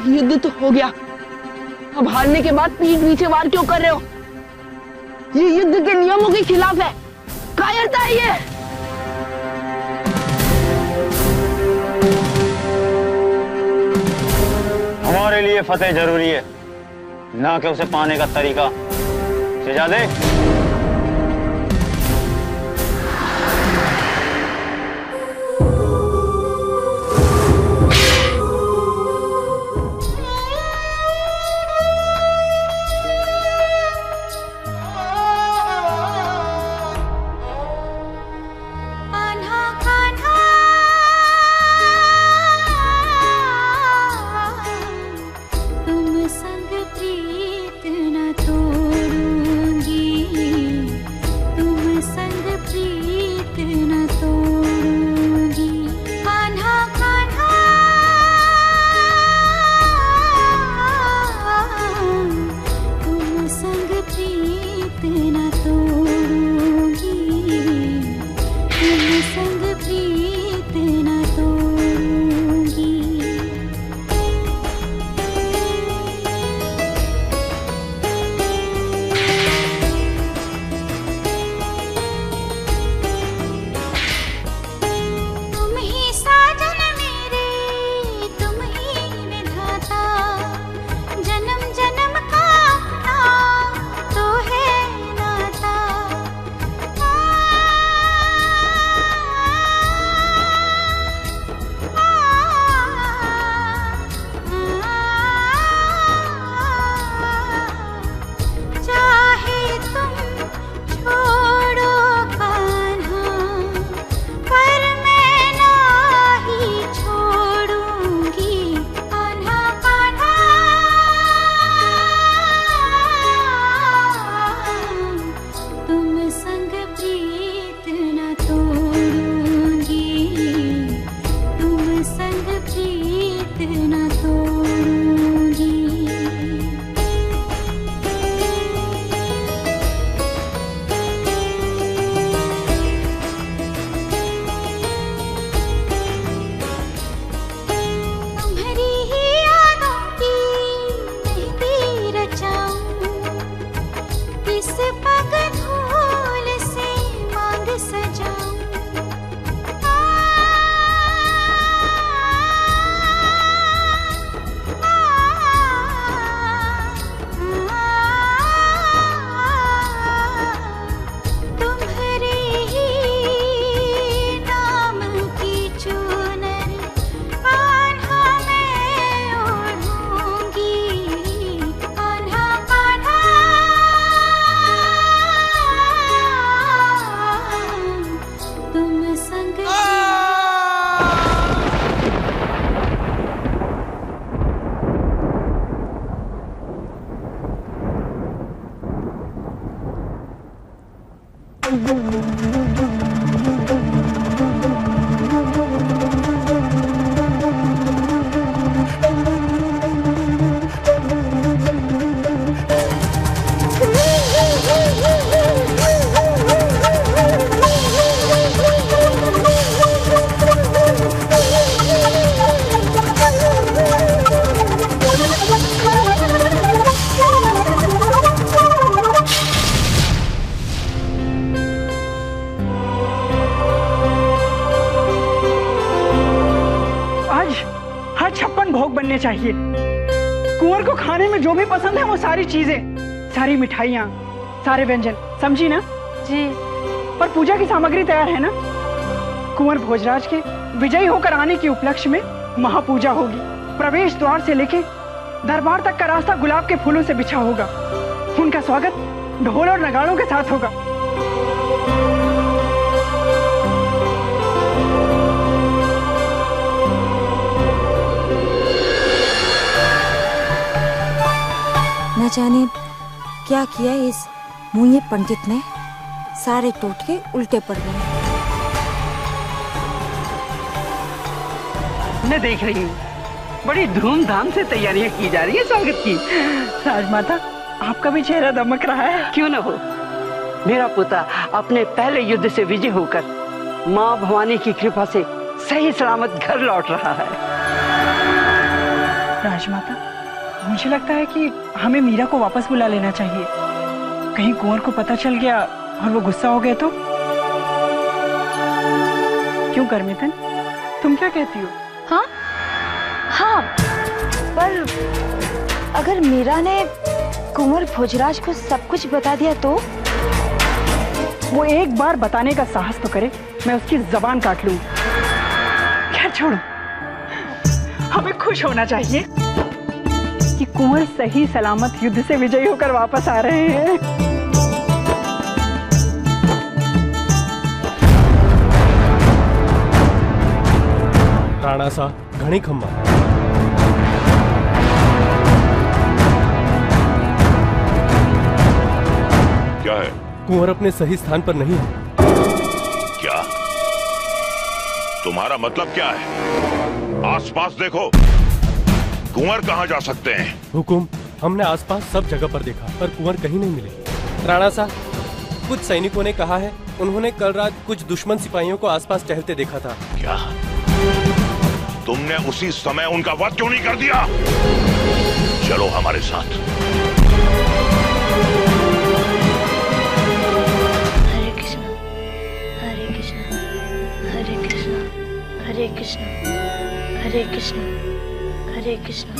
युद्ध तो हो गया, अब हारने के बाद पीठ पीछे वार क्यों कर रहे हो? ये युद्ध के नियमों के खिलाफ है। कायरता है ये। हमारे लिए फतेह जरूरी है, ना कि उसे पाने का तरीका। शहजादे, आज हर 56 भोग बनने चाहिए। कुंवर को खाने में जो भी पसंद है वो सारी चीजें, सारी मिठाइयाँ, सारे व्यंजन, समझी ना? जी। पर पूजा की सामग्री तैयार है ना? कुंवर भोजराज के विजयी होकर आने के उपलक्ष्य में महापूजा होगी। प्रवेश द्वार से लेके दरबार तक का रास्ता गुलाब के फूलों से बिछा होगा। उनका स्वागत ढोल और नगाड़ों के साथ होगा। न जाने क्या किया इस मुंहे पंडित ने, सारे टोटके उल्टे पड़ गए। मैं देख रही हूँ बड़ी धूमधाम से तैयारियां की जा रही है स्वागत की। राजमाता, आपका भी चेहरा दमक रहा है। क्यों न हो, मेरा पुत्र अपने पहले युद्ध से विजय होकर माँ भवानी की कृपा से सही सलामत घर लौट रहा है। राजमाता, मुझे लगता है कि हमें मीरा को वापस बुला लेना चाहिए। कहीं कुंवर को पता चल गया और वो गुस्सा हो गए तो? क्यों करमितन, तुम क्या कहती हो? हाँ हाँ, पर अगर मीरा ने कुंवर भोजराज को सब कुछ बता दिया तो? वो एक बार बताने का साहस तो करे, मैं उसकी जबान काट लूं। खैर छोड़ो, हमें खुश होना चाहिए कि कुंवर सही सलामत युद्ध से विजयी होकर वापस आ रहे हैं। राणा सा घनी खम्मा। क्या है? कुंवर अपने सही स्थान पर नहीं है। क्या? तुम्हारा मतलब क्या है? आसपास देखो, कुंवर कहाँ जा सकते हैं? हुकुम, हमने आसपास सब जगह पर देखा पर कुंवर कहीं नहीं मिले। राणा साहब, कुछ सैनिकों ने कहा है उन्होंने कल रात कुछ दुश्मन सिपाहियों को आसपास टहलते देखा था। क्या तुमने उसी समय उनका वध क्यों नहीं कर दिया? चलो हमारे साथ। हरे कृष्ण हरे कृष्ण हरे कृष्ण हरे कृष्ण हरे कृष्ण हरे कृष्ण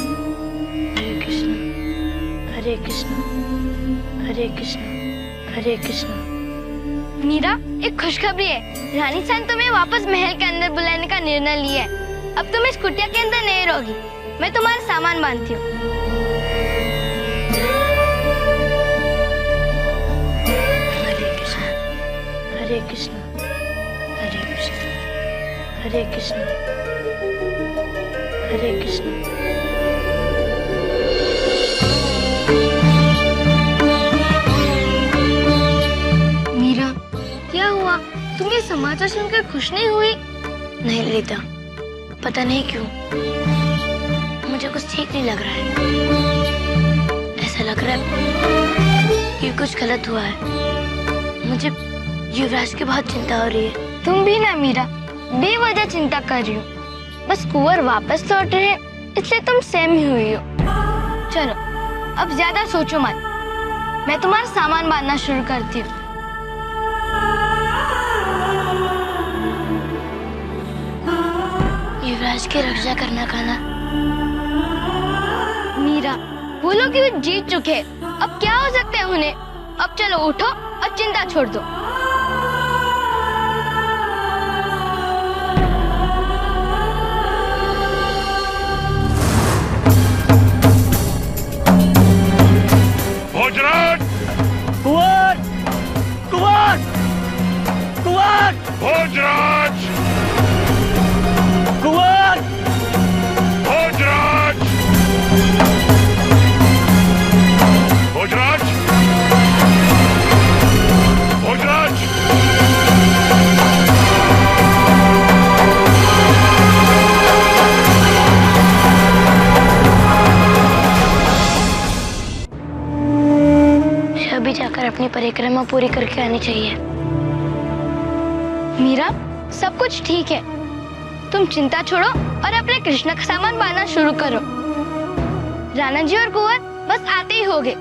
हरे कृष्ण हरे कृष्ण हरे कृष्ण हरे कृष्ण। मीरा, एक खुशखबरी है। रानी सान तुम्हें वापस महल के अंदर बुलाने का निर्णय लिया है। अब तुम इस कुटिया के अंदर नहीं रहोगी, मैं तुम्हारा सामान बांधती हूँ। हरे कृष्ण हरे कृष्ण हरे कृष्ण हरे कृष्ण हरे कृष्ण। मीरा, क्या हुआ? तुम ये समाचार सुनकर खुश नहीं हुई? नहीं ललिता, पता नहीं क्यों मुझे कुछ ठीक नहीं लग रहा है। ऐसा लग रहा है कि कुछ गलत हुआ है। मुझे युवराज की बहुत चिंता हो रही है। तुम भी ना मीरा, बेवजह चिंता कर रही हो। बस कुंवर वापस लौट रहे हैं इसलिए तुम सहमी हुई हो। चलो अब ज्यादा सोचो मत, मैं तुम्हारा सामान बांधना शुरू करती हूँ। युवराज की रक्षा करना खाना। मीरा, वो लोग भी जीत चुके, अब क्या हो सकते हैं उन्हें। अब चलो उठो और चिंता छोड़ दो। भोजराज! कुंवर! कुंवर! कुंवर! भोजराज! कुंवर! भोजराज! भोजराज! भोजराज! अभी जाकर अपनी परिक्रमा पूरी करके आनी चाहिए। मीरा, सब कुछ ठीक है, तुम चिंता छोड़ो और अपने कृष्ण का सामान बांधना शुरू करो। राणा जी और कुंवर बस आते ही होंगे।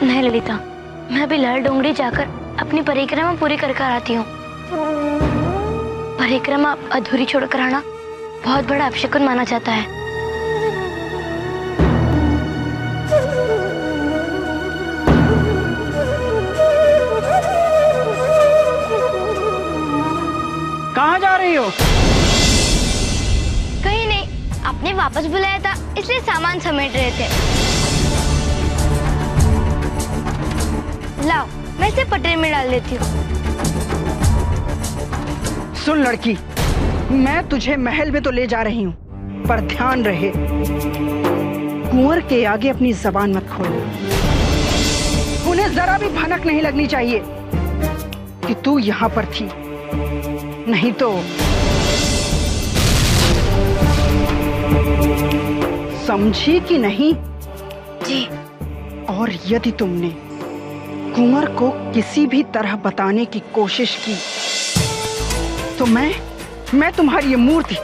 नहीं ललिता, मैं अभी लाल डोंगरी जाकर अपनी परिक्रमा पूरी कर आती हूँ। परिक्रमा अधूरी छोड़कर आना बहुत बड़ा अपशकुन माना जाता है। वापस बुलाया था, इसलिए सामान समेट रहे थे। लाओ, मैं इसे पटरी में डाल देती हूँ। सुन लड़की, मैं तुझे महल में तो ले जा रही हूँ, पर ध्यान रहे कुंवर के आगे अपनी जबान मत खोल। उन्हें जरा भी भनक नहीं लगनी चाहिए कि तू यहाँ पर थी, नहीं तो समझी कि नहीं? जी। और यदि तुमने कुंवर को किसी भी तरह बताने की कोशिश की तो मैं तुम्हारी ये मूर्ति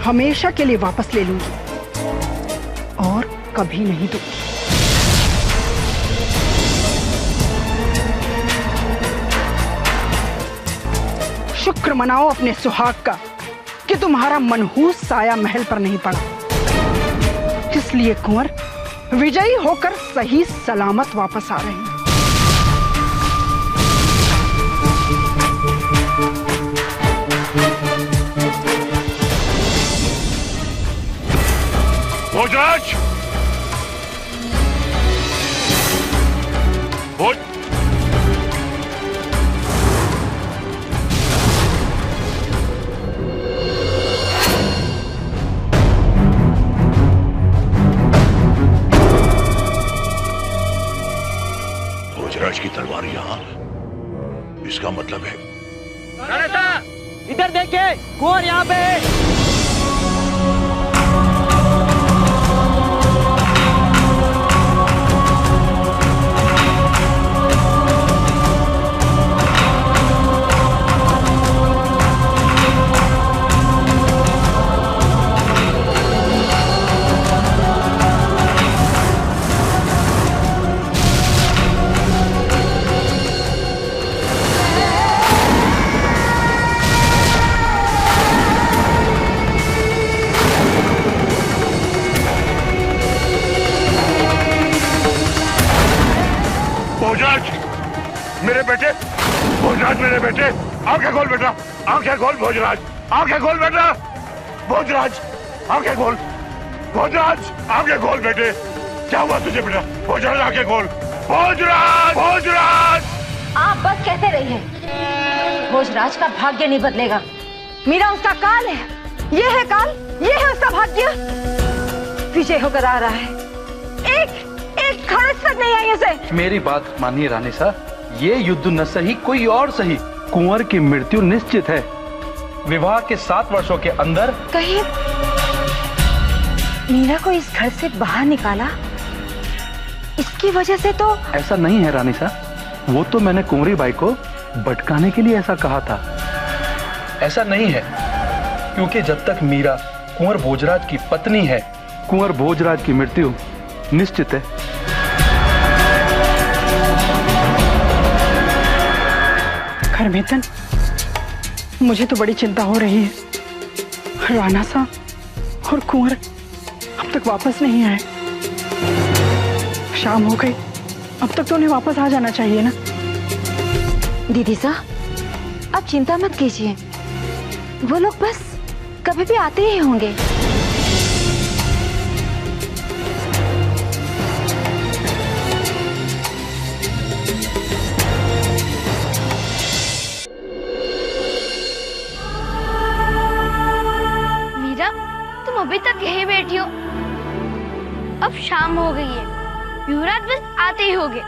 हमेशा के लिए वापस ले लूंगी और कभी नहीं दूंगी। शुक्र मनाओ अपने सुहाग का कि तुम्हारा मनहूस साया महल पर नहीं पड़ा। इसलिए कुंवर विजयी होकर सही सलामत वापस आ रहे हैं। भोजराज! भोजराज की तलवार यहाँ, इसका मतलब है इधर देखिए, कुंवर यहाँ पे है। मेरे बेटे, भोजराज मेरे बेटे, आंखें खोल बेटा, आंखें खोल भोजराज, आंखें खोल बेटा, भोजराज, आंखें खोल, भोजराज, आंखें खोल बेटे, क्या हुआ तुझे बेटा? भोजराज आंखें खोल, भोजराज, भोजराज। आप बस कहते रहिए, भोजराज का भाग्य नहीं बदलेगा। मीरा उसका काल है, ये है काल, ये है उसका भाग्य। विजय होकर आ रहा है, एक खर्च तक नहीं आई उसे। मेरी बात मानिए रानी साहब, ये युद्ध न सही कोई और सही, कुंवर की मृत्यु निश्चित है। विवाह के 7 वर्षों के अंदर कहीं मीरा को इस घर से बाहर निकाला, इसकी वजह से तो। ऐसा नहीं है रानी साहब, वो तो मैंने कुंवरी बाई को भटकाने के लिए ऐसा कहा था। ऐसा नहीं है, क्योंकि जब तक मीरा कुंवर भोजराज की पत्नी है, कुंवर भोजराज की मृत्यु निश्चित है। खरमेतन, मुझे तो बड़ी चिंता हो रही है। राणा साहब और कुंवर अब तक वापस नहीं आए। शाम हो गई, अब तक तो उन्हें वापस आ जाना चाहिए ना। दीदी साहब, आप चिंता मत कीजिए, वो लोग बस कभी भी आते ही होंगे। अभी तक यही बैठी हो? अब शाम हो गई है, युवराज बस आते ही होंगे।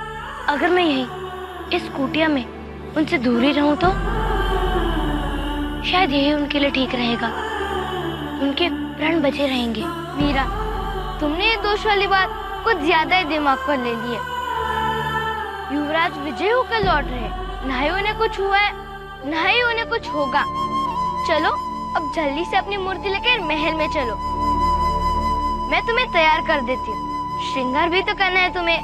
अगर मैं यही इस कुटिया में उनसे दूर ही रहूं तो शायद यही उनके लिए ठीक रहेगा, उनके प्राण बचे रहेंगे। मीरा, तुमने ये दोष वाली बात कुछ ज्यादा ही दिमाग पर ले ली है। युवराज विजय होकर लौट रहे, ना ही उन्हें कुछ हुआ है, ना ही उन्हें कुछ होगा। चलो अब जल्दी से अपनी मूर्ति लेकर महल में चलो, मैं तुम्हें तैयार कर देती हूँ। श्रृंगार भी तो करना है तुम्हें।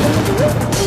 है